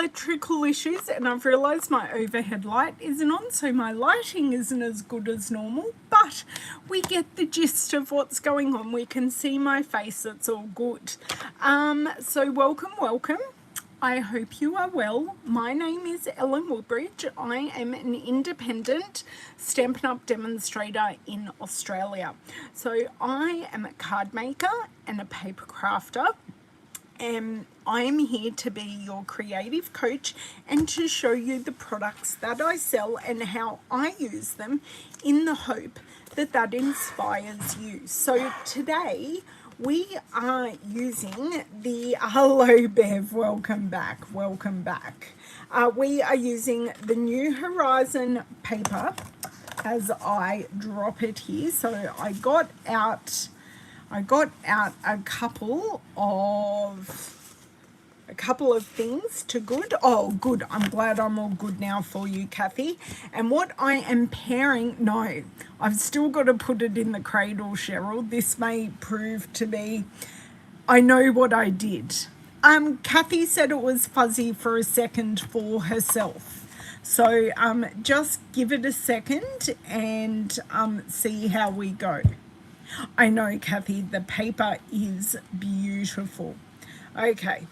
electrical issues, and I've realised my overhead light isn't on, so my lighting isn't as good as normal, but we get the gist of what's going on. We can see my face, it's all good. So welcome. I hope you are well. My name is Ellen Woodbridge. I am an independent Stampin' Up! Demonstrator in Australia. So I am a card maker and a paper crafter. And I am here to be your creative coach and to show you the products that I sell and how I use them in the hope that that inspires you. So today we are using the, hello Bev, welcome back. We are using the New Horizon paper as I drop it here. So I got out a couple of things to good. Oh, good. I'm glad I'm all good now for you, Kathy. And what I am pairing, no, I've still got to put it in the cradle, Cheryl. This may prove to be, I know what I did. Kathy said it was fuzzy for a second for herself. So just give it a second and see how we go. I know, Kathy, the paper is beautiful. Okay,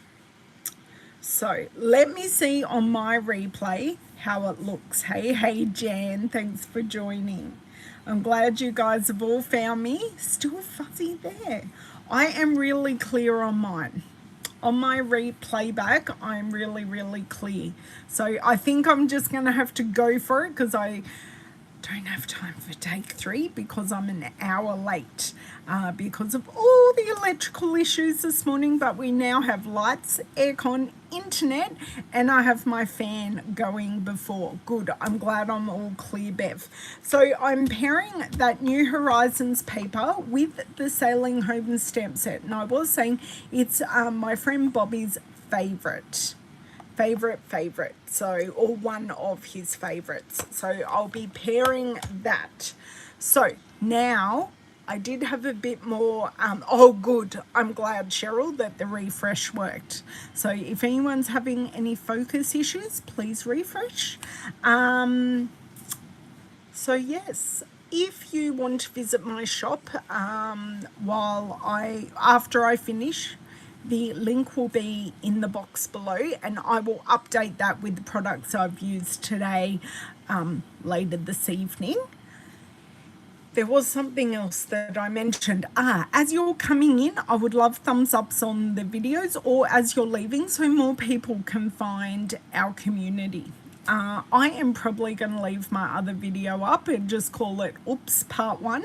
so let me see on my replay how it looks. Hey, Jan, thanks for joining. I'm glad you guys have all found me. Still fuzzy there. I am really clear on mine. On my replay back, I'm really clear. So I think I'm just going to have to go for it because I don't have time for take 3 because I'm an hour late because of all the electrical issues this morning, but we now have lights, aircon, internet, and I have my fan going before. Good, I'm glad I'm all clear, Bev. So I'm pairing that New Horizons paper with the Sailing Home stamp set, and I was saying it's my friend Bobby's favorite, so, or one of his favorites. So I'll be pairing that. So now I did have a bit more, oh good, I'm glad, Cheryl, that the refresh worked. So if anyone's having any focus issues, please refresh. So yes, if you want to visit my shop after I finish, the link will be in the box below, and I will update that with the products I've used today later this evening. There was something else that I mentioned. As you're coming in, I would love thumbs ups on the videos, or as you're leaving, so more people can find our community. I am probably going to leave my other video up and just call it Oops Part 1.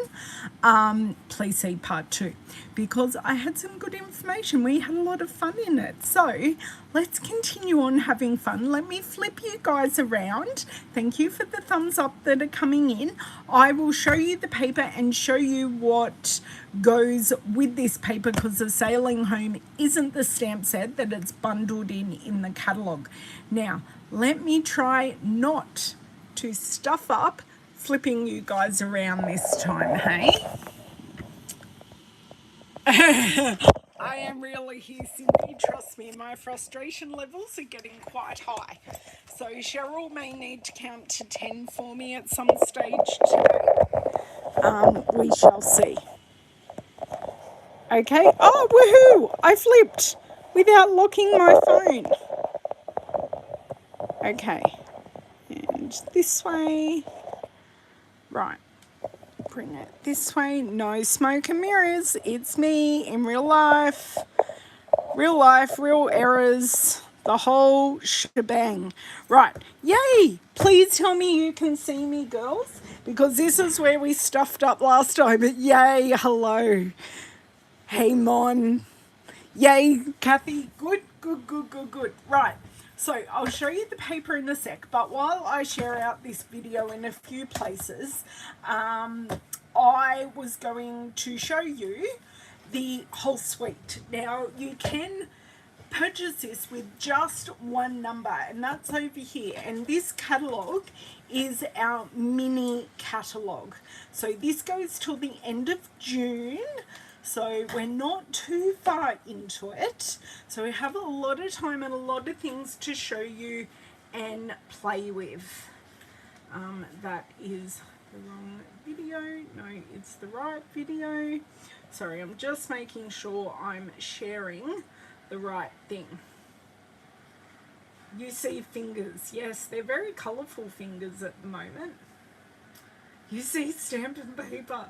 Please see Part 2 because I had some good information. We had a lot of fun in it. So let's continue on having fun. Let me flip you guys around. Thank you for the thumbs up that are coming in. I will show you the paper and show you what goes with this paper because the Sailing Home isn't the stamp set that it's bundled in the catalogue. Now, let me try not to stuff up flipping you guys around this time, hey? I am really here, Cindy. Trust me, my frustration levels are getting quite high. So Cheryl may need to count to 10 for me at some stage today. We shall see. Okay. Oh, woohoo! I flipped without locking my phone. Okay, and this way, right, bring it this way, no smoke and mirrors, it's me in real life, real errors, the whole shebang. Right, yay, please tell me you can see me, girls, because this is where we stuffed up last time, but yay, hello, hey, Mon, yay, Kathy, good, right. So I'll show you the paper in a sec, but while I share out this video in a few places, I was going to show you the whole suite. Now you can purchase this with just one number, and that's over here, and this catalogue is our mini catalogue. So this goes till the end of June. So we're not too far into it. So we have a lot of time and a lot of things to show you and play with. That is the wrong video. No, it's the right video. Sorry, I'm just making sure I'm sharing the right thing. You see fingers. Yes, they're very colourful fingers at the moment. You see Stampin' paper.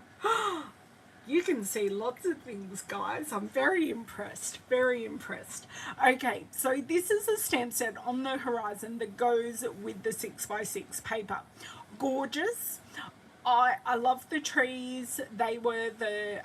You can see lots of things, guys. I'm very impressed, very impressed. Okay, so this is a stamp set on the horizon that goes with the 6x6 paper. Gorgeous. I love the trees. They were the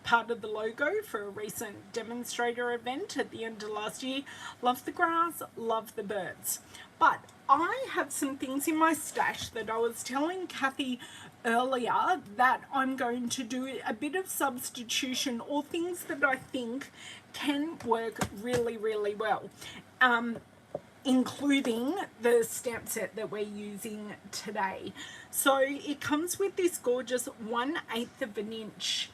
part of the logo for a recent Demonstrator event at the end of last year. Love the grass, love the birds. But I have some things in my stash that I was telling Kathy earlier that I'm going to do a bit of substitution, or things that I think can work really, really well. Including the stamp set that we're using today. So it comes with this gorgeous 1/8 of an inch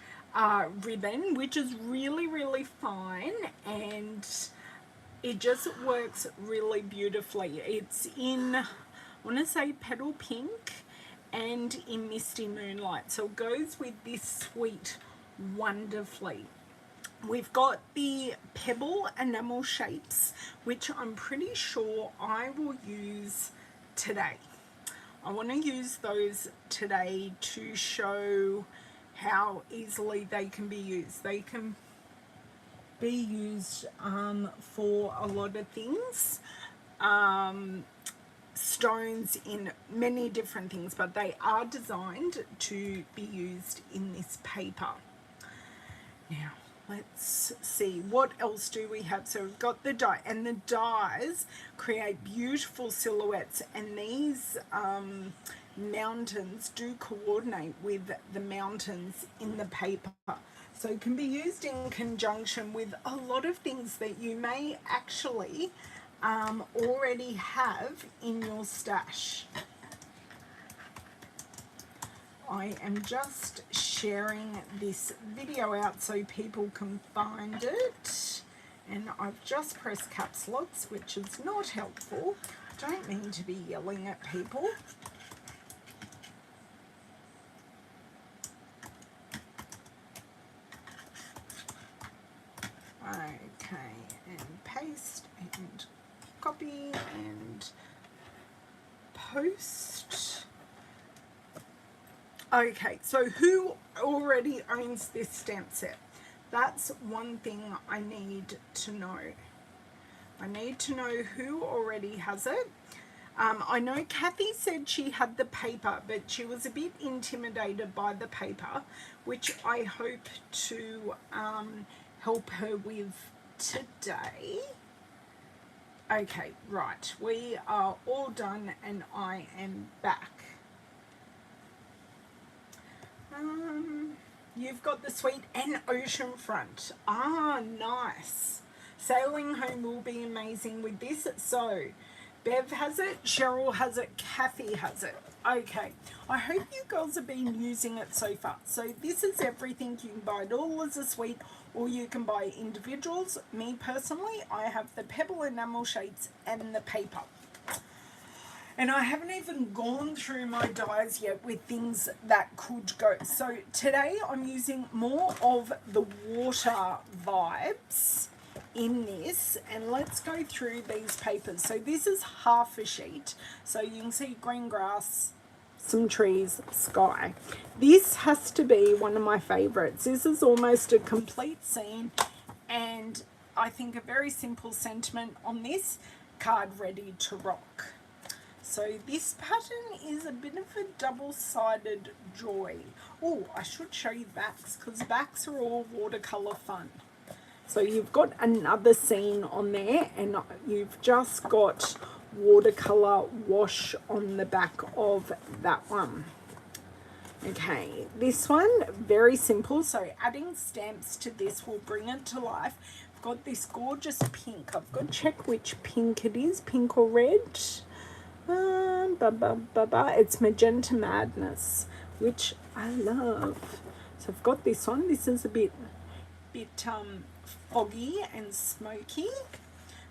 ribbon, which is really, really fine, and it just works really beautifully. It's in, I want to say, petal pink and in misty moonlight, so it goes with this suite wonderfully. We've got the pebble enamel shapes, which I'm pretty sure I will use today. I want to use those today to show how easily they can be used. They can be used for a lot of things. Stones in many different things, but they are designed to be used in this paper. Now, let's see, what else do we have? So we've got the die, and the dies create beautiful silhouettes, and these mountains do coordinate with the mountains in the paper. So it can be used in conjunction with a lot of things that you may actually already have in your stash. I am just sharing this video out so people can find it, and I've just pressed caps locks, which is not helpful. I don't mean to be yelling at people. Okay, and paste and copy and post. Okay, so who already owns this stamp set? That's one thing I need to know. I need to know who already has it. I know Kathy said she had the paper, but she was a bit intimidated by the paper, which I hope to help her with today. Okay, right, we are all done and I am back. You've got the suite and oceanfront. Ah, nice. Sailing home will be amazing with this. So Bev has it, Cheryl has it, Kathy has it. Okay, I hope you girls have been using it so far. So this is everything. You can buy it all as a suite, or you can buy individuals. Me personally, I have the pebble enamel shades and the paper. And I haven't even gone through my dies yet with things that could go. So today I'm using more of the water vibes in this, and let's go through these papers. So this is half a sheet, so you can see green grass, some trees, sky. This has to be one of my favorites. This is almost a complete scene, and I think a very simple sentiment on this card, ready to rock. So this pattern is a bit of a double-sided joy. Oh, I should show you backs, because backs are all watercolor fun. So you've got another scene on there, and you've just got watercolor wash on the back of that one. Okay, this one, very simple. So adding stamps to this will bring it to life. I've got this gorgeous pink. I've got to check which pink it is, pink or red. It's Magenta Madness, which I love. So So I've got this one. This is a bit foggy and smoky.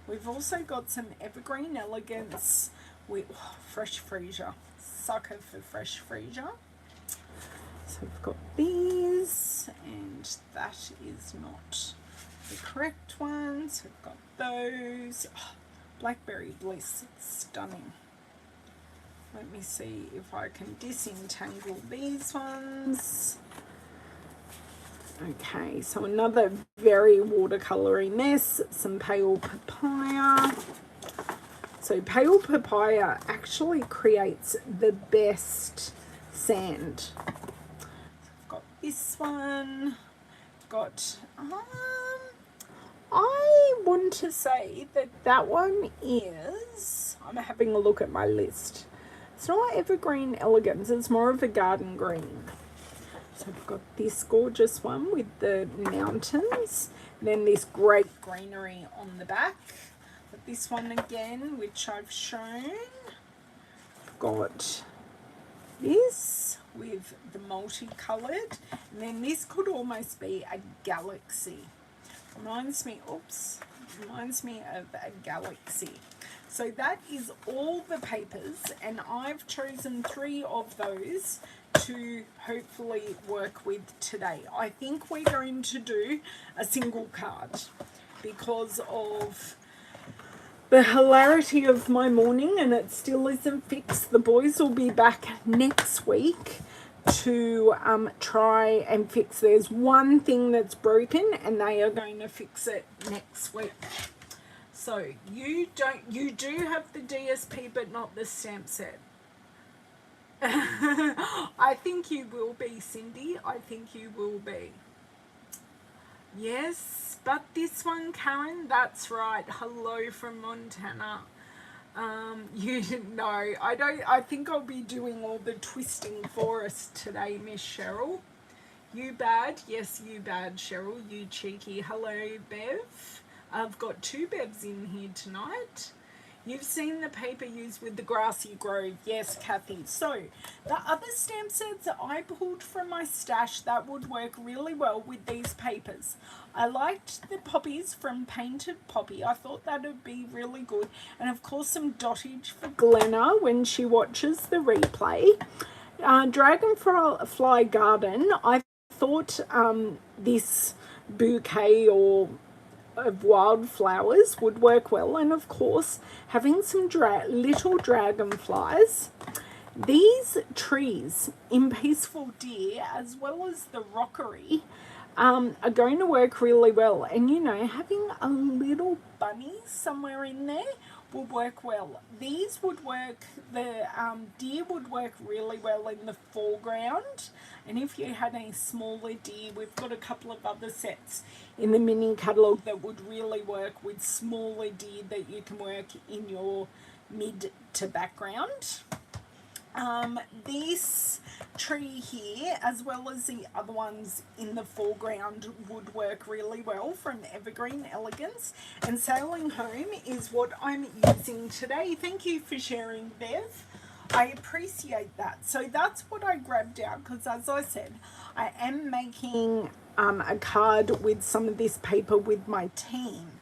We've also got some Evergreen Elegance with fresh freesia. Sucker for fresh freesia. So we've got these, and that is not the correct one. So we've got those. Oh, Blackberry Bliss, stunning. Let me see if I can disentangle these ones. Okay, so another very watercolory mess, some Pale Papaya. So Pale Papaya actually creates the best sand. I've got this one. I've got, I want to say that that one is, I'm having a look at my list. It's not Evergreen Elegance, it's more of a garden green. So I've got this gorgeous one with the mountains, and then this great greenery on the back. But this one again, which I've shown, I've got this with the multicolored, and then this could almost be a galaxy. Reminds me of a galaxy. So that is all the papers, and I've chosen 3 of those to hopefully work with today. I think we're going to do a single card because of the hilarity of my morning, and it still isn't fixed. The boys will be back next week to try and fix. There's one thing that's broken, and they are going to fix it next week. So you do have the DSP but not the stamp set. I think you will be, Cindy. I think you will be. Yes, but this one, Karen, that's right. Hello from Montana. You know, I think I'll be doing all the twisting for us today, Miss Cheryl. You bad? Yes, you bad, Cheryl. You cheeky. Hello, Bev. I've got 2 Bevs in here tonight. You've seen the paper used with the Grassy Grove. Yes, Kathy. So, the other stamp sets that I pulled from my stash that would work really well with these papers. I liked the poppies from Painted Poppy. I thought that would be really good. And, of course, some dottage for Glenna when she watches the replay. Dragonfly Garden, I thought this bouquet of wildflowers would work well, and of course having some little dragonflies. These trees in Peaceful Deer, as well as the rockery, are going to work really well, and you know, having a little bunny somewhere in there would work well. These would work, the deer would work really well in the foreground, and if you had a smaller deer, we've got a couple of other sets in the mini catalogue that would really work with smaller deer that you can work in your mid to background. This tree here, as well as the other ones in the foreground, would work really well from Evergreen Elegance. And Sailing Home is what I'm using today. Thank you for sharing, Bev. I appreciate that. So that's what I grabbed out because, as I said, I am making a card with some of this paper with my team.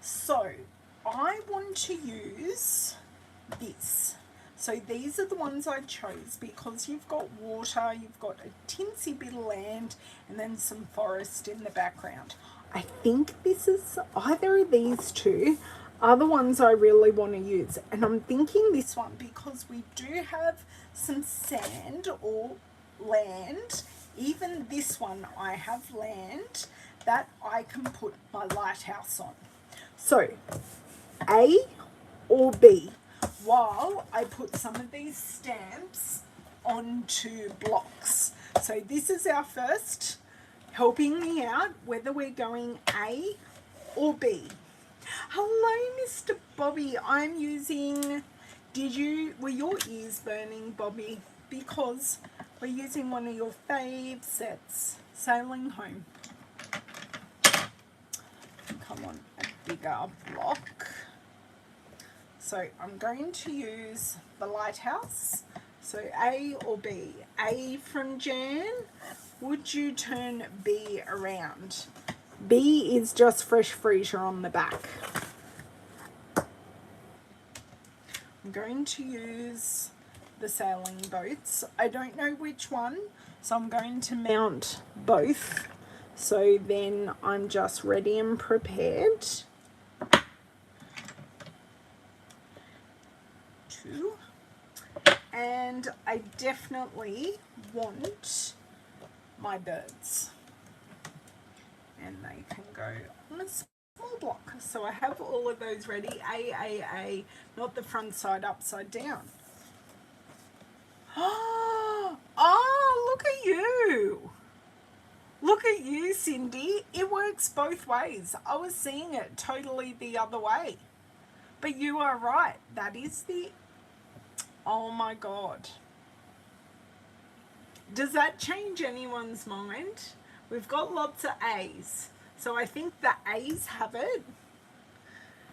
So I want to use this. So these are the ones I chose because you've got water, you've got a tinsy bit of land, and then some forest in the background. I think this is either of these 2 are the ones I really want to use. And I'm thinking this one because we do have some sand or land. Even this one, I have land that I can put my lighthouse on. So, A or B, while I put some of these stamps onto blocks. So this is our first, helping me out whether we're going A or B. Hello, Mr. Bobby. I'm using, were your ears burning, Bobby? Because we're using one of your fave sets, Sailing Home. Come on, a bigger block. So I'm going to use the lighthouse. So A or B? A from Jan would you turn B around? B is just fresh freesia on the back. I'm going to use the sailing boats. I don't know which one, so I'm going to mount both. So then I'm just ready and prepared to. And I definitely want my birds. And they can go on a small block. So I have all of those ready. A, not the front side upside down. Oh, look at you. Look at you, Cindy. It works both ways. I was seeing it totally the other way. But you are right. That is the... Oh my God. Does that change anyone's mind? We've got lots of A's. So I think the A's have it.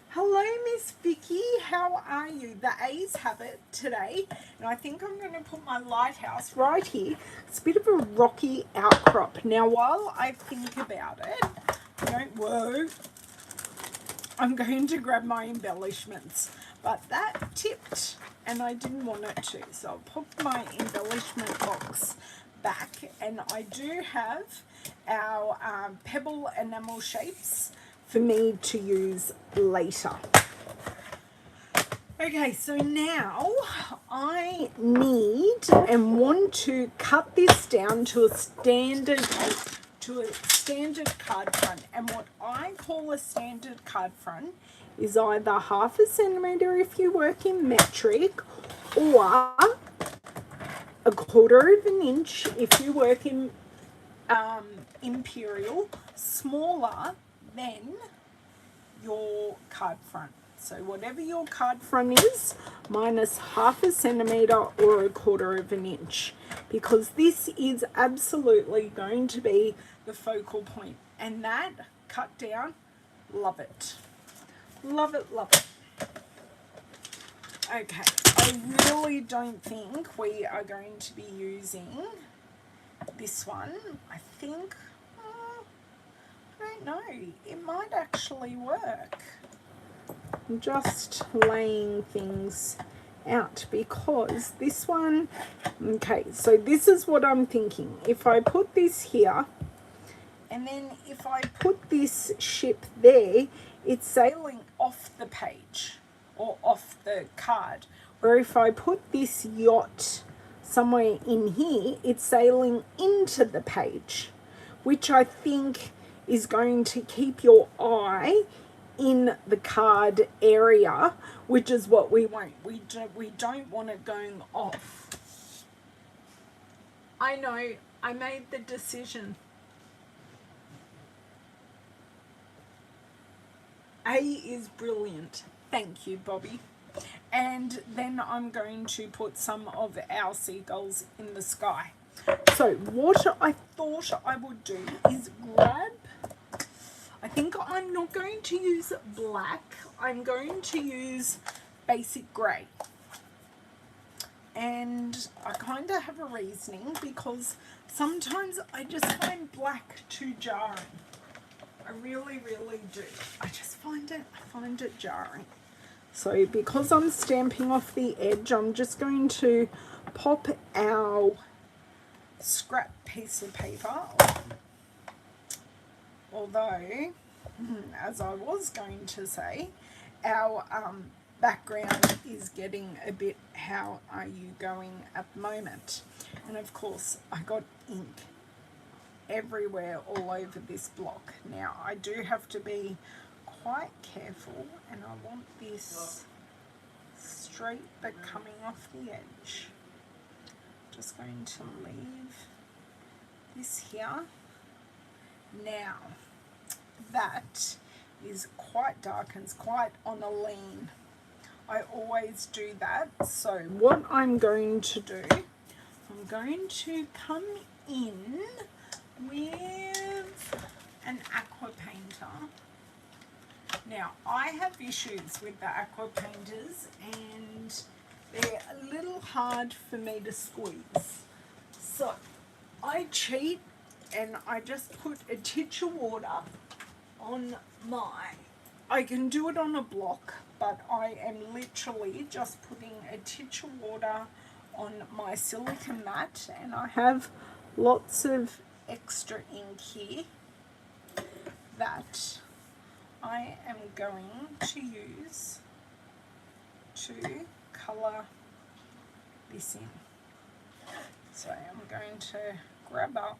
Hello, Miss Vicky. How are you? The A's have it today. And I think I'm going to put my lighthouse right here. It's a bit of a rocky outcrop. Now, while I think about it, whoa, I'm going to grab my embellishments. But that tipped and I didn't want it to. So I'll put my embellishment box back. And I do have our pebble enamel shapes for me to use later. Okay, so now I need and want to cut this down to a standard card front. And what I call a standard card front is either 1/2 centimeter if you work in metric, or 1/4 of an inch if you work in imperial, smaller than your card front. So whatever your card front is, minus 1/2 centimeter or 1/4 of an inch, because this is absolutely going to be the focal point. And that cut down, love it. Love it, love it. Okay, I really don't think we are going to be using this one. I think, I don't know, it might actually work. I'm just laying things out because this one, okay, so this is what I'm thinking. If I put this here, and then if I put this ship there, it's sailing off the page or off the card. Where if I put this yacht somewhere in here, it's sailing into the page, which I think is going to keep your eye in the card area, which is what we want. We don't want it going off. I know, I made the decision. A is brilliant. Thank you, Bobby. And then I'm going to put some of our seagulls in the sky. So what I thought I would do is grab, I think I'm not going to use black. I'm going to use basic grey. And I kind of have a reasoning because sometimes I just find black too jarring. I really, really do. I just find it jarring. So because I'm stamping off the edge, I'm just going to pop our scrap piece of paper. Although, as I was going to say, our background is getting a bit how are you going at the moment. And of course, I got ink everywhere all over this block. Now, I do have to be quite careful, and I want this straight but coming off the edge. Just going to leave this here. Now, that is quite dark and it's quite on a lean. I always do that. So what I'm going to do, I'm going to come in with an aqua painter. Now, I have issues with the aqua painters and they're a little hard for me to squeeze. So I cheat and I just put a titch of water on I can do it on a block, but I am literally just putting a titch of water on my silicone mat, and I have lots of extra ink here that I am going to use to colour this in. So I'm going to grab up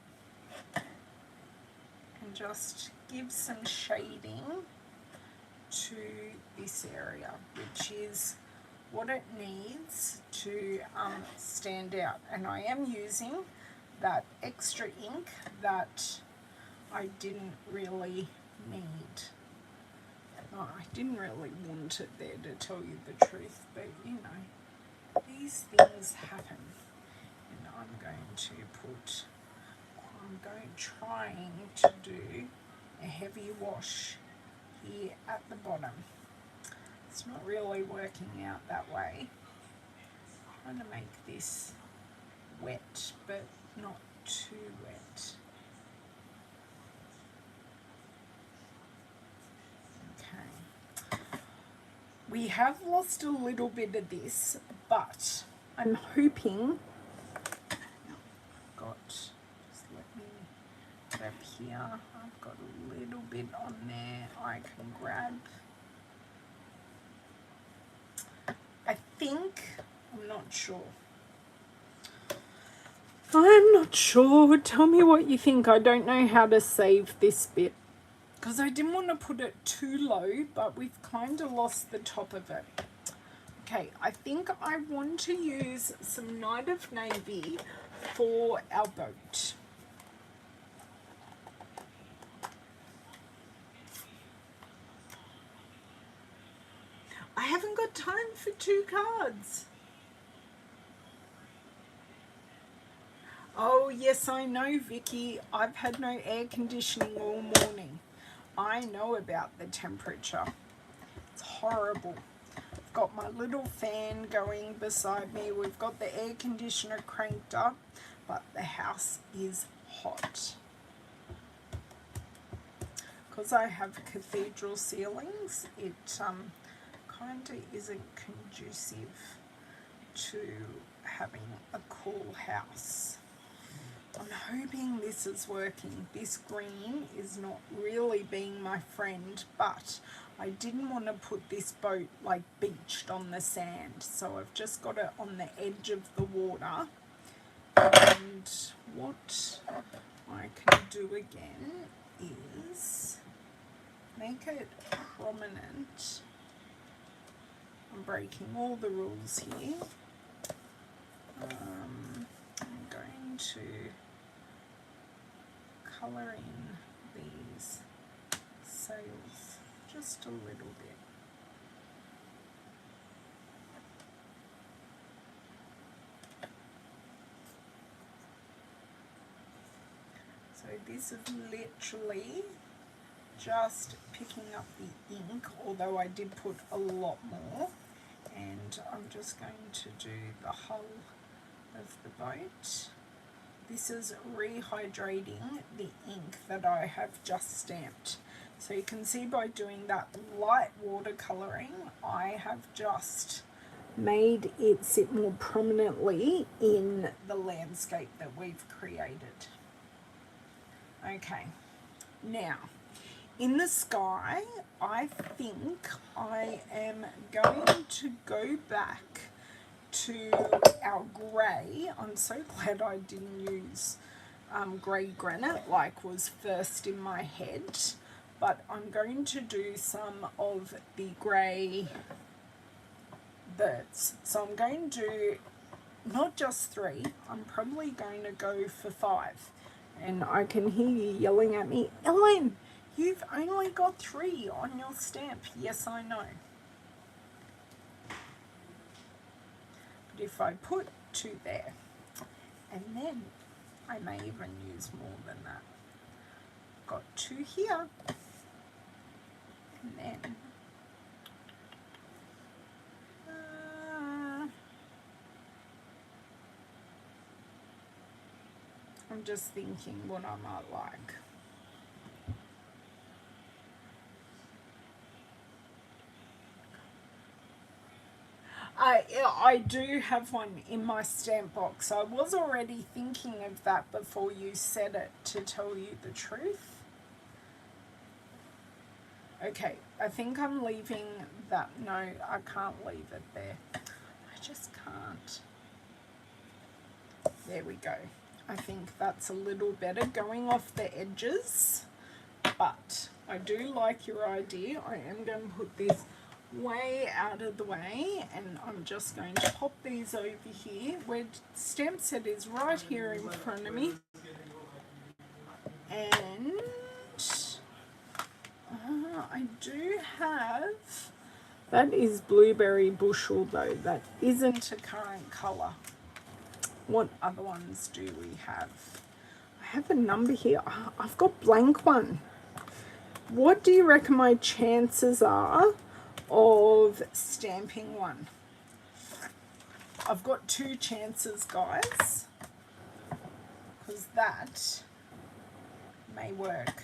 and just give some shading to this area, which is what it needs to stand out. And I am using that extra ink that I didn't really need. Oh, I didn't really want it there, to tell you the truth, but you know, these things happen. And trying to do a heavy wash here at the bottom. It's not really working out that way. I'm trying to make this wet, but not too wet. Okay. We have lost a little bit of this, but I'm hoping grab here. I've got a little bit on there I can grab. I think, I'm not sure. I'm not sure. Tell me what you think. I don't know how to save this bit, because I didn't want to put it too low, but we've kind of lost the top of it. Okay, I think I want to use some Night of Navy for our boat. I haven't got time for 2 cards. Oh, yes, I know, Vicky. I've had no air conditioning all morning. I know about the temperature. It's horrible. I've got my little fan going beside me. We've got the air conditioner cranked up, but the house is hot. Because I have cathedral ceilings, it kind of isn't conducive to having a cool house. I'm hoping this is working. This green is not really being my friend, but I didn't want to put this boat like beached on the sand, so I've just got it on the edge of the water. And what I can do again is make it prominent. I'm breaking all the rules here. I'm going to colour in these sails just a little bit. So this is literally just picking up the ink, although I did put a lot more, and I'm just going to do the hull of the boat. This is rehydrating the ink that I have just stamped. So you can see by doing that light watercolouring, I have just made it sit more prominently in the landscape that we've created. Okay, now in the sky, I think I am going to go back to our grey. I'm so glad I didn't use grey granite like was first in my head, but I'm going to do some of the grey birds. So I'm going to do not just 3, I'm probably going to go for 5. And I can hear you yelling at me, Ellen, you've only got 3 on your stamp. Yes, I know. But if I put 2 there, and then I may even use more than that. Got 2 here, and then I'm just thinking what I might like. I do have one in my stamp box. I was already thinking of that before you said it, to tell you the truth. Okay, I think I'm leaving that. No, I can't leave it there. I just can't. There we go. I think that's a little better going off the edges, but I do like your idea. I am going to put this way out of the way, and I'm just going to pop these over here where stamp set is, right here in front of me. And I do have, that is blueberry bushel though, that isn't a current colour. What other ones do we have? I have a number here. Oh, I've got blank one. What do you reckon my chances are of stamping one? I've got 2 chances, guys, because that may work.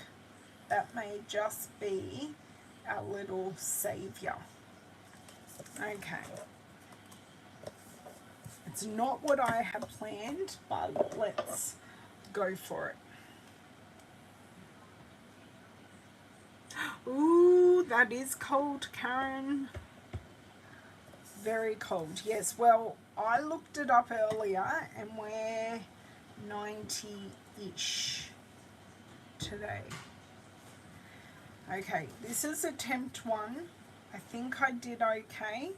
That may just be our little saviour. Okay. It's not what I had planned, but let's go for it. Ooh, that is cold, Karen. Very cold. Yes, well, I looked it up earlier and we're 90-ish today. Okay, this is attempt 1. I think I did okay.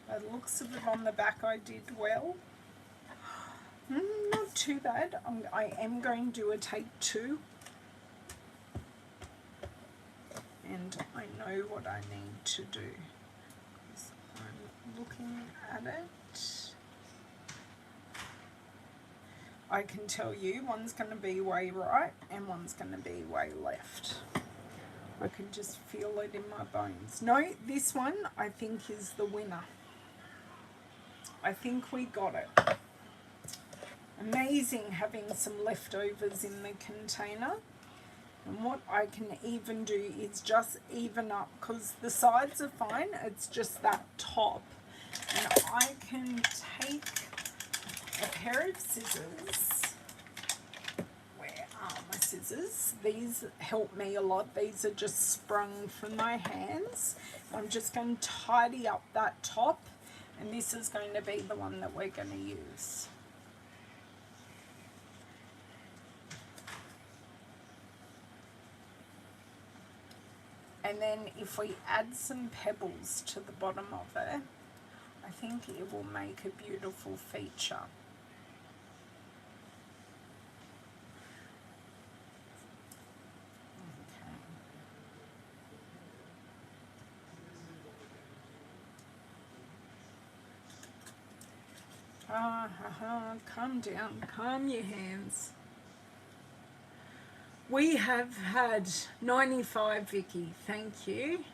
By the looks of it on the back, I did well. Not too bad. I am going to do a take 2. And I know what I need to do. I'm looking at it. I can tell you one's going to be way right and one's going to be way left. I can just feel it in my bones. No, this one I think is the winner. I think we got it. Amazing having some leftovers in the container. And what I can even do is just even up, because the sides are fine, it's just that top. And I can take a pair of scissors. Where are my scissors? These help me a lot. These are just sprung from my hands. I'm just going to tidy up that top, and this is going to be the one that we're going to use. And then if we add some pebbles to the bottom of it, I think it will make a beautiful feature. Calm down, calm your hands. We have had 95, Vicky, thank you.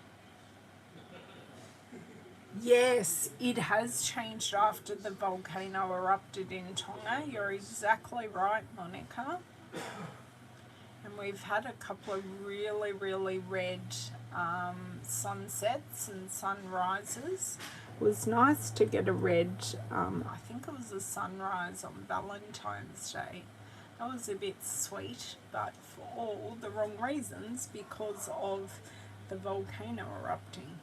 Yes, it has changed after the volcano erupted in Tonga. You're exactly right, Monica. And we've had a couple of really, really red sunsets and sunrises. It was nice to get a red, I think it was a sunrise on Valentine's Day. That was a bit sweet, but for all the wrong reasons, because of the volcano erupting.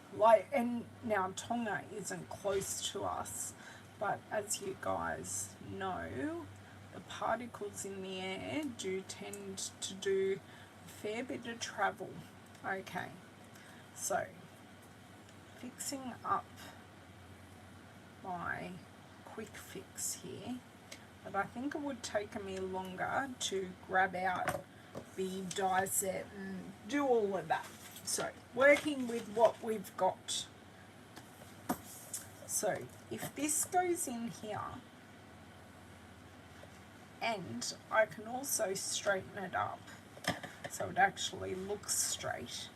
And now Tonga isn't close to us, but as you guys know, the particles in the air do tend to do a fair bit of travel. Okay, so fixing up my quick fix here, but I think it would take me longer to grab out the die set and do all of that. So working with what we've got. So if this goes in here, and I can also straighten it up so it actually looks straight.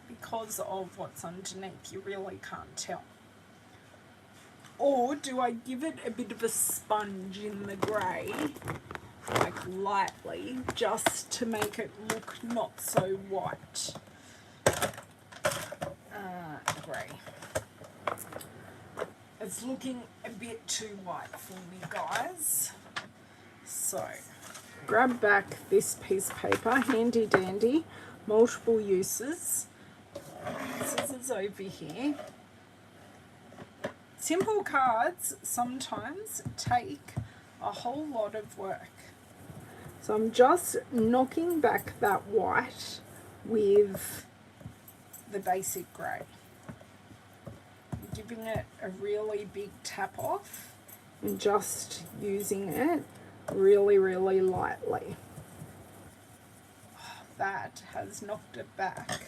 Because of what's underneath, you really can't tell. Or do I give it a bit of a sponge in the grey, like lightly, just to make it look not so white? Grey. It's looking a bit too white for me, guys. So, grab back this piece of paper, handy dandy, multiple uses. Scissors over here. Simple cards sometimes take a whole lot of work. So I'm just knocking back that white with the basic grey. Giving it a really big tap off and just using it really, really lightly. That has knocked it back,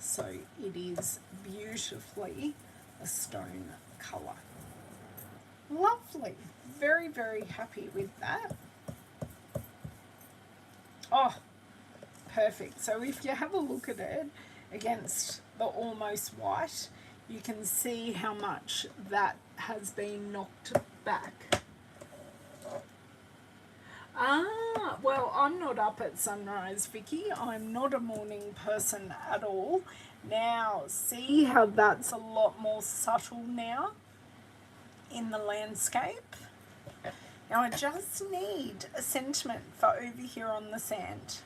so it is beautifully a stone colour. Lovely. Very, very happy with that. Oh, perfect. So if you have a look at it against the almost white, you can see how much that has been knocked back. Well, I'm not up at sunrise, Vicky. I'm not a morning person at all. Now, see how that's a lot more subtle now in the landscape? Now, I just need a sentiment for over here on the sand.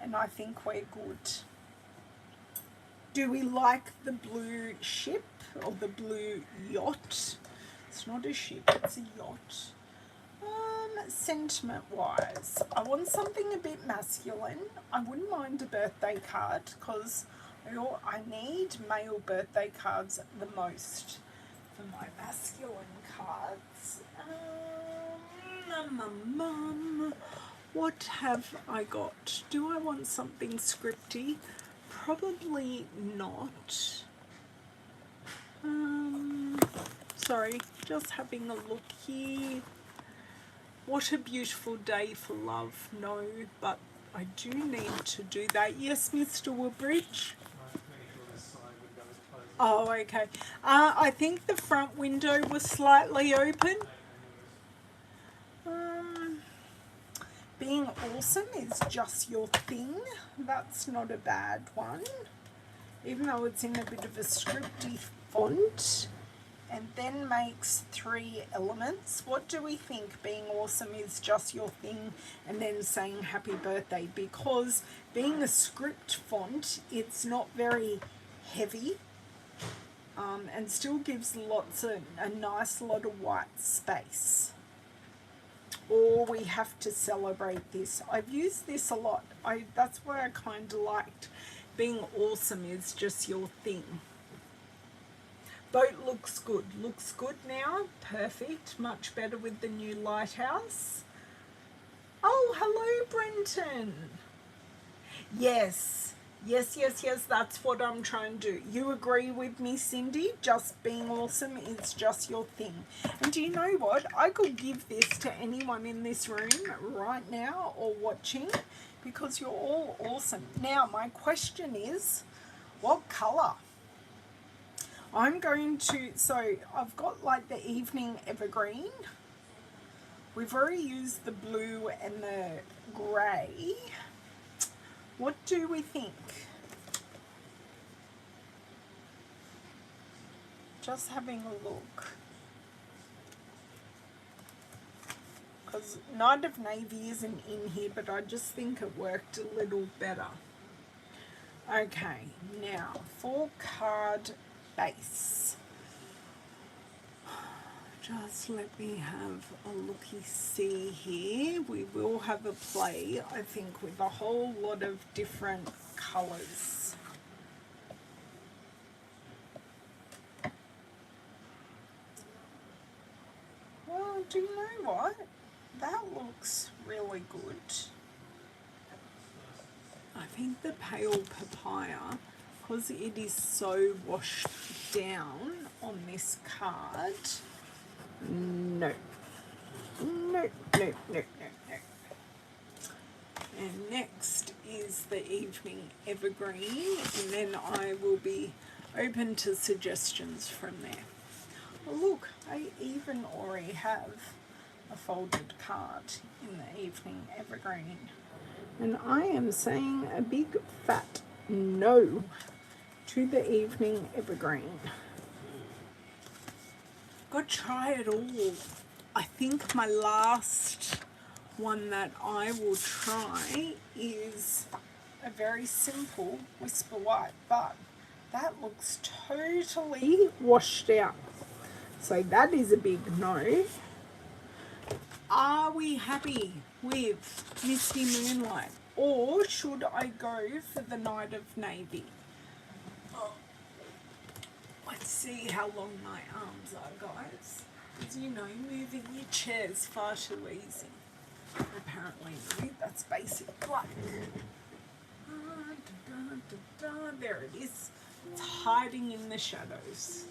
And I think we're good. Do we like the blue ship or the blue yacht? It's not a ship, it's a yacht. Sentiment wise, I want something a bit masculine. I wouldn't mind a birthday card because I need male birthday cards the most for my masculine cards. What have I got? Do I want something scripty? Probably not. Sorry, just having a look here. What a beautiful day for love. No, but I do need to do that. Yes, Mr. Woodbridge? Oh, okay. I think the front window was slightly open. Being awesome is just your thing. That's not a bad one. Even though it's in a bit of a scripty font. And then makes 3 elements. What do we think? Being awesome is just your thing, and then saying happy birthday, because being a script font, it's not very heavy, and still gives a nice lot of white space. Or we have to celebrate this. I've used this a lot. That's why I kind of liked being awesome is just your thing. Boat looks good. Looks good now. Perfect. Much better with the new lighthouse. Oh, hello, Brenton. Yes. Yes. That's what I'm trying to do. You agree with me, Cindy? Just being awesome is just your thing. And do you know what? I could give this to anyone in this room right now or watching because you're all awesome. Now, my question is, what colour? I'm going to, so I've got like the evening evergreen. We've already used the blue and the grey. What do we think? Just having a look. Because Night of Navy isn't in here, but I just think it worked a little better. Okay, now for card base. Just let me have a looky-see here. We will have a play, I think, with a whole lot of different colours. Well, do you know what? That looks really good. I think the pale papaya, because it is so washed down on this card. No. And next is the evening evergreen, and then I will be open to suggestions from there. Oh, look, I even already have a folded card in the evening evergreen. And I am saying a big fat no to the evening evergreen. Got to try it all. I think my last one that I will try is a very simple Whisper White, but that looks totally washed out. So that is a big no. Are we happy with Misty Moonlight, or should I go for the Night of Navy? Oh, let's see how long my arms are, guys. As you know, moving your chair's far too easy. Apparently, no, that's basic black. There it is. It's hiding in the shadows.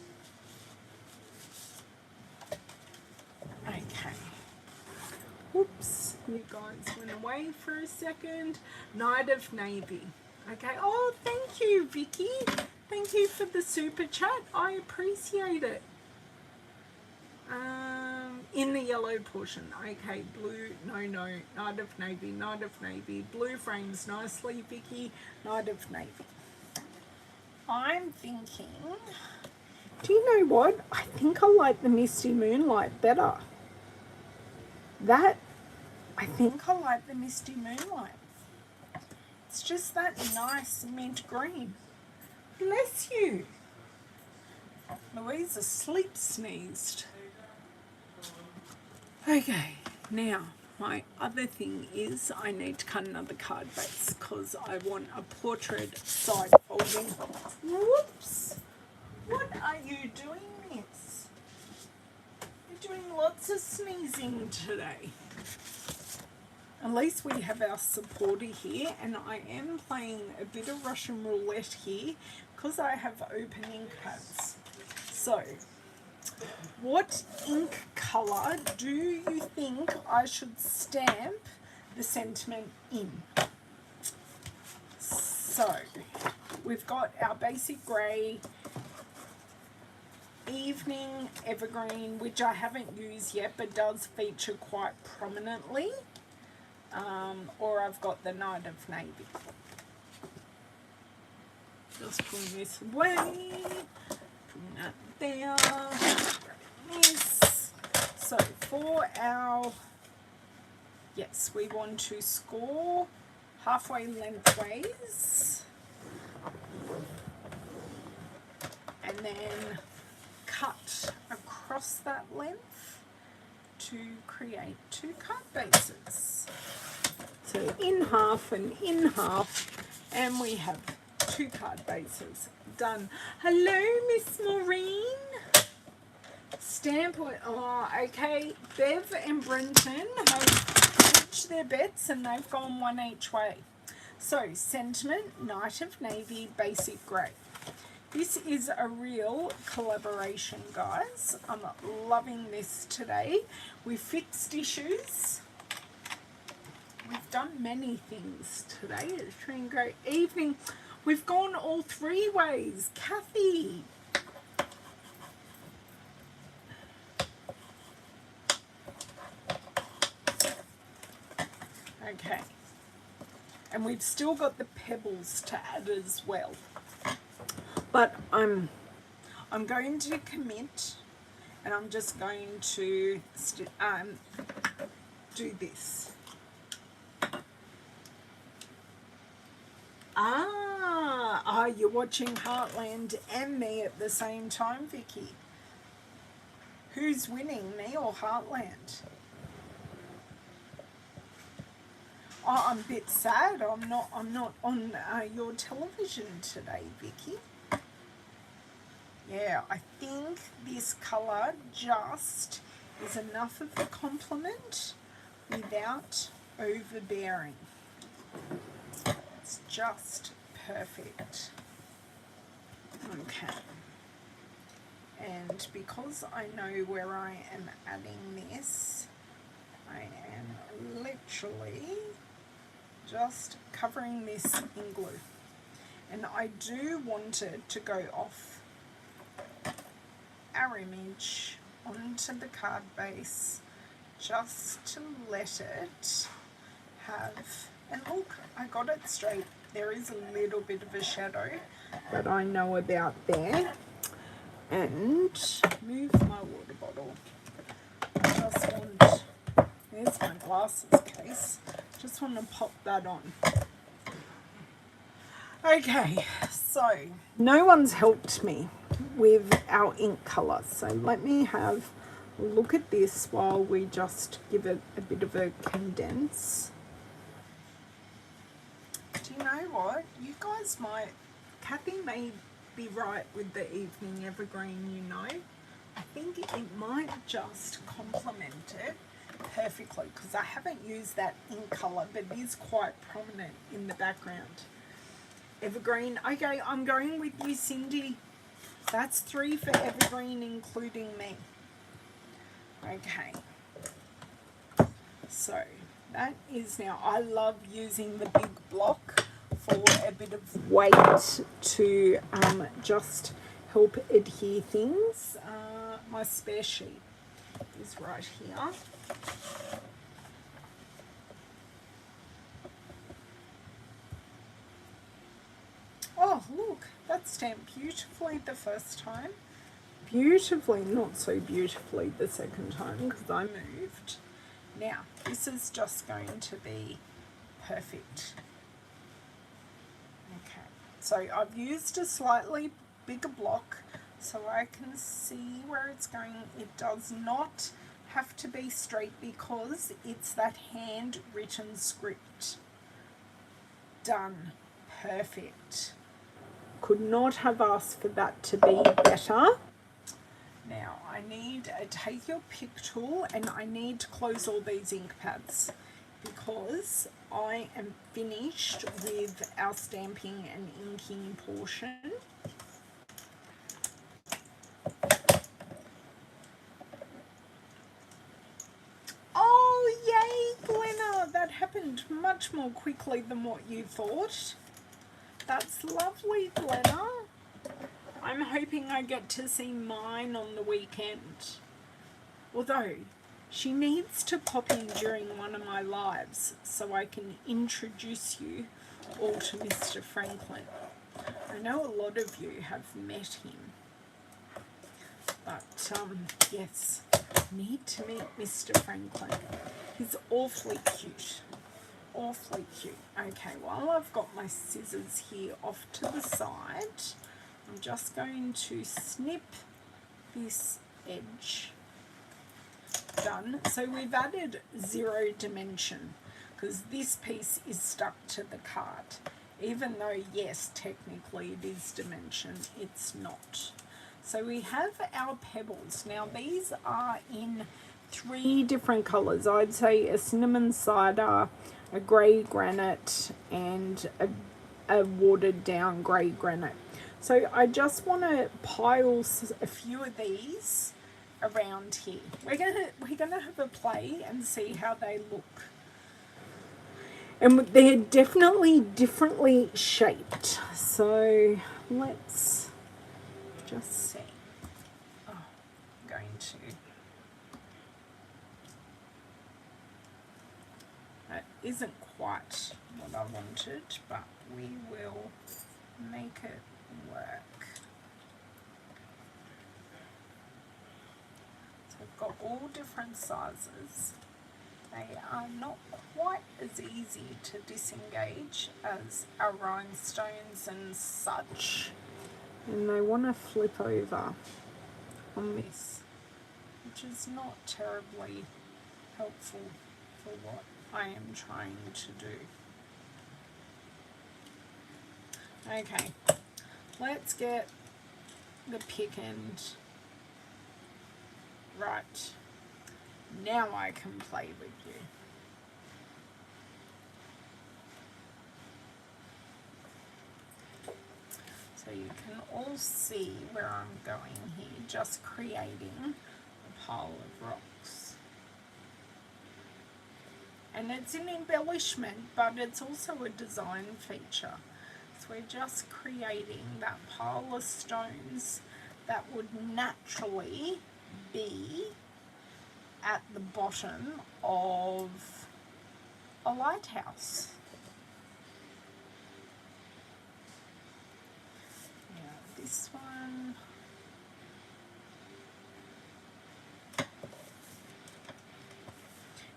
Okay. Whoops, you guys went away for a second. Night of Navy. Okay. Oh, thank you, Vicky. Thank you for the super chat. I appreciate it. In the yellow portion. Okay, blue, no. Night of Navy, Night of Navy. Blue frames nicely, Vicky. Night of Navy. I'm thinking, do you know what? I think I like the Misty Moonlight better. I think I like the Misty Moonlight. It's just that nice mint green. Bless you. Louisa sleep sneezed. Okay, now my other thing is I need to cut another card base because I want a portrait side folding. Whoops! What are you doing, miss? You're doing lots of sneezing today. At least we have our supporter here, and I am playing a bit of Russian roulette here because I have open ink pads. So, what ink colour do you think I should stamp the sentiment in? So, we've got our basic grey, evening evergreen, which I haven't used yet but does feature quite prominently, or I've got the Night of Navy. Just putting this away, putting that there, this. So for our, yes, we want to score halfway lengthways and then cut across that length to create two card bases. So in half and in half, and we have two card bases done. Hello, Miss Maureen. Stamp, oh, okay. Bev and Brenton have pitched their bets and they've gone one each way. So, sentiment, Night of Navy, basic grey. This is a real collaboration, guys. I'm loving this today. We fixed issues. We've done many things today. It's been a great evening. We've gone all three ways. Kathy. Okay. And we've still got the pebbles to add as well. But I'm going to commit, and I'm just going to do this. You're watching Heartland and me at the same time, Vicky. Who's winning, me or Heartland? Oh, I'm a bit sad. I'm not on your television today, Vicky. Yeah, I think this colour just is enough of a compliment without overbearing. It's just perfect. Okay. And because I know where I am adding this, I am literally just covering this in glue. And I do want it to go off our our image onto the card base just to let it have, and look, I got it straight. There is a little bit of a shadow that I know about there. And move my water bottle. I just want, there's my glasses case. Just want to pop that on. Okay, so no one's helped me with our ink colour. So let me have a look at this while we just give it a bit of a condense. Do you know what? You guys might, Kathy may be right with the evening evergreen, you know. I think it might just complement it perfectly because I haven't used that ink colour, but it is quite prominent in the background. Evergreen. Okay, I'm going with you, Cindy. That's 3 for evergreen, including me. Okay. So that is now, I love using the big block for a bit of weight to just help adhere things. My spare sheet is right here. Oh, look, that stamped beautifully the first time. Beautifully, not so beautifully the second time because I moved. Now, this is just going to be perfect. Okay, so I've used a slightly bigger block so I can see where it's going. It does not have to be straight because it's that handwritten script. Done. Perfect. Could not have asked for that to be better. Now I need to take your pick tool and I need to close all these ink pads because I am finished with our stamping and inking portion. Oh, yay, Glenna! That happened much more quickly than what you thought. That's lovely, Glenna. I'm hoping I get to see mine on the weekend. Although, she needs to pop in during one of my lives so I can introduce you all to Mr. Franklin. I know a lot of you have met him. But, yes, need to meet Mr. Franklin. He's awfully cute. Awfully cute. Okay, while I've got my scissors here off to the side, I'm just going to snip this edge. Done. So we've added 0 dimension because this piece is stuck to the card. Even though, yes, technically it is dimension, it's not. So we have our pebbles. Now these are in 3 different colours. I'd say a cinnamon cider, a grey granite, and a watered down grey granite. So I just want to pile a few of these around here. We're gonna have a play and see how they look. And they're definitely differently shaped. So let's just see. Oh, I'm going to. That isn't quite what I wanted, but we will make it work. So I've got all different sizes. They are not quite as easy to disengage as our rhinestones and such. And they want to flip over on this, which is not terribly helpful for what I am trying to do. Okay, let's get the pick end right. Now I can play with you. So you can all see where I'm going here, just creating a pile of rocks. And it's an embellishment, but it's also a design feature. So we're just creating that pile of stones that would naturally be at the bottom of a lighthouse. Now this one.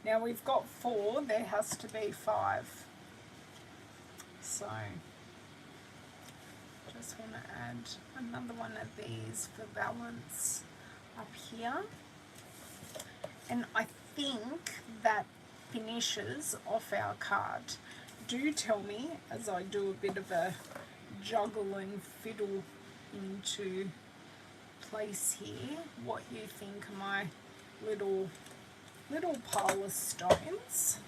Now we've got 4, there has to be 5. So just want to add another one of these for balance up here. And I think that finishes off our card. Do tell me as I do a bit of a juggle and fiddle into place here what you think of my little pile of stones,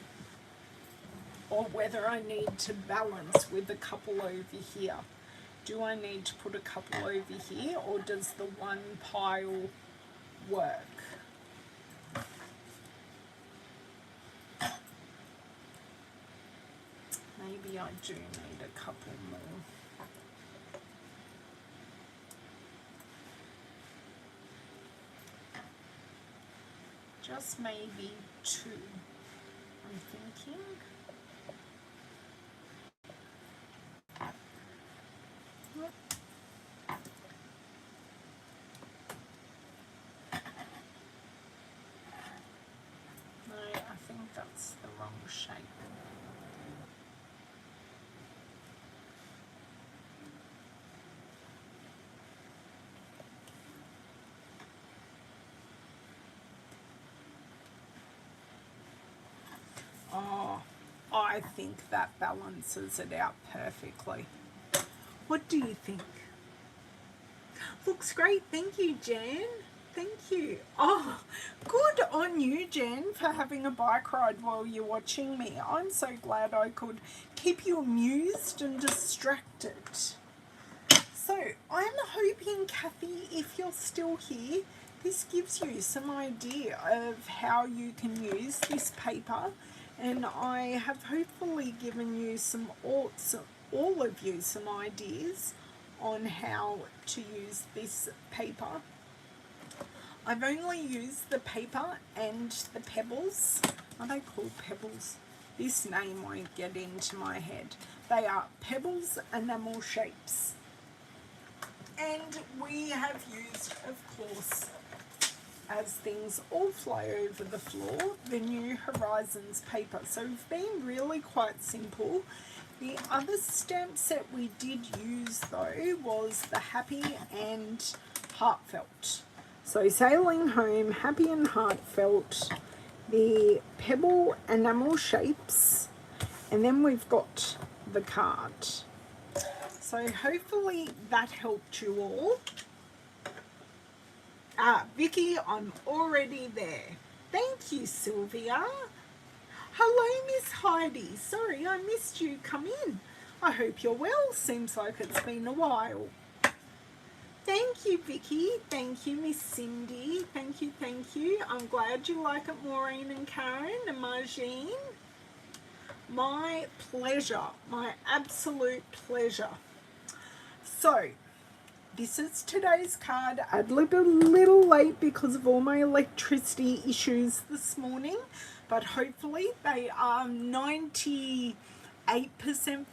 or whether I need to balance with a couple over here. Do I need to put a couple over here, or does the one pile work? Maybe I do need a couple more. Just maybe 2, I'm thinking. No, I think that's the wrong shape. Oh, I think that balances it out perfectly. What do you think? Looks great. Thank you, Jan. Thank you. Oh, good on you, Jan, for having a bike ride while you're watching me. I'm so glad I could keep you amused and distracted. So I'm hoping, Kathy, if you're still here, this gives you some idea of how you can use this paper. And I have hopefully given you all of you some ideas on how to use this paper. I've only used the paper and the pebbles. Are they called pebbles? This name won't get into my head. They are pebbles enamel shapes. And we have used, of course, as things all fly over the floor, the New Horizons paper. So we've been really quite simple. The other stamp set we did use though was the Happy and Heartfelt. So Sailing Home, Happy and Heartfelt, the pebble enamel shapes, and then we've got the card. So hopefully that helped you all. Vicky, I'm already there. Thank you, Sylvia. Hello, Miss Heidi. Sorry, I missed you. Come in. I hope you're well. Seems like it's been a while. Thank you, Vicky. Thank you, Miss Cindy. Thank you, thank you. I'm glad you like it, Maureen and Karen and Margine. My pleasure. My absolute pleasure. So, this is today's card. A little late because of all my electricity issues this morning, but hopefully they are 98%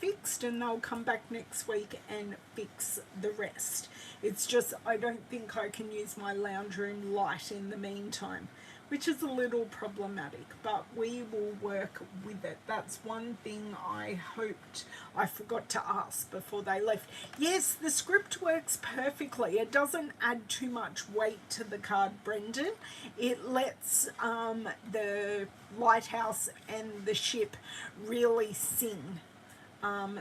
fixed and they'll come back next week and fix the rest. It's just I don't think I can use my lounge room light in the meantime, which is a little problematic, but we will work with it. That's one thing I hoped I forgot to ask before they left. Yes, the script works perfectly. It doesn't add too much weight to the card, Brendan. It lets the lighthouse and the ship really sing.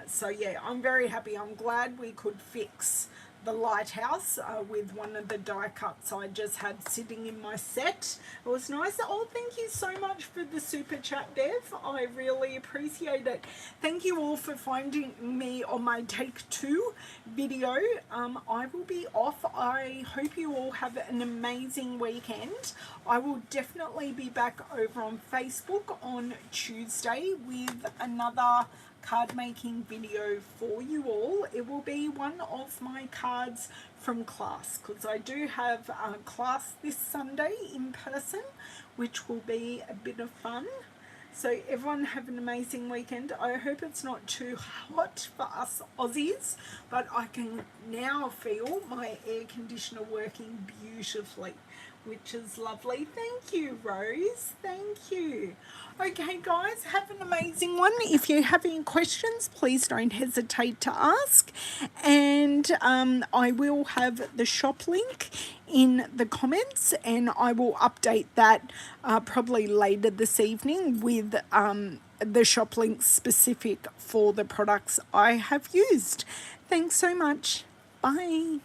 So yeah, I'm very happy. I'm glad we could fix the lighthouse with one of the die cuts I just had sitting in my set. It was nice. Oh, thank you so much for the super chat, Dev. I really appreciate it. Thank you all for finding me on my take 2 video. I will be off. I hope you all have an amazing weekend. I will definitely be back over on Facebook on Tuesday with another card making video for you all. It will be one of my cards from class, because I do have a class this Sunday in person, which will be a bit of fun. So everyone have an amazing weekend. I hope it's not too hot for us Aussies, but I can now feel my air conditioner working beautifully, which is lovely. Thank you, Rose. Thank you. Okay, guys, have an amazing one. If you have any questions, please don't hesitate to ask. And I will have the shop link in the comments, and I will update that probably later this evening with the shop link specific for the products I have used. Thanks so much. Bye.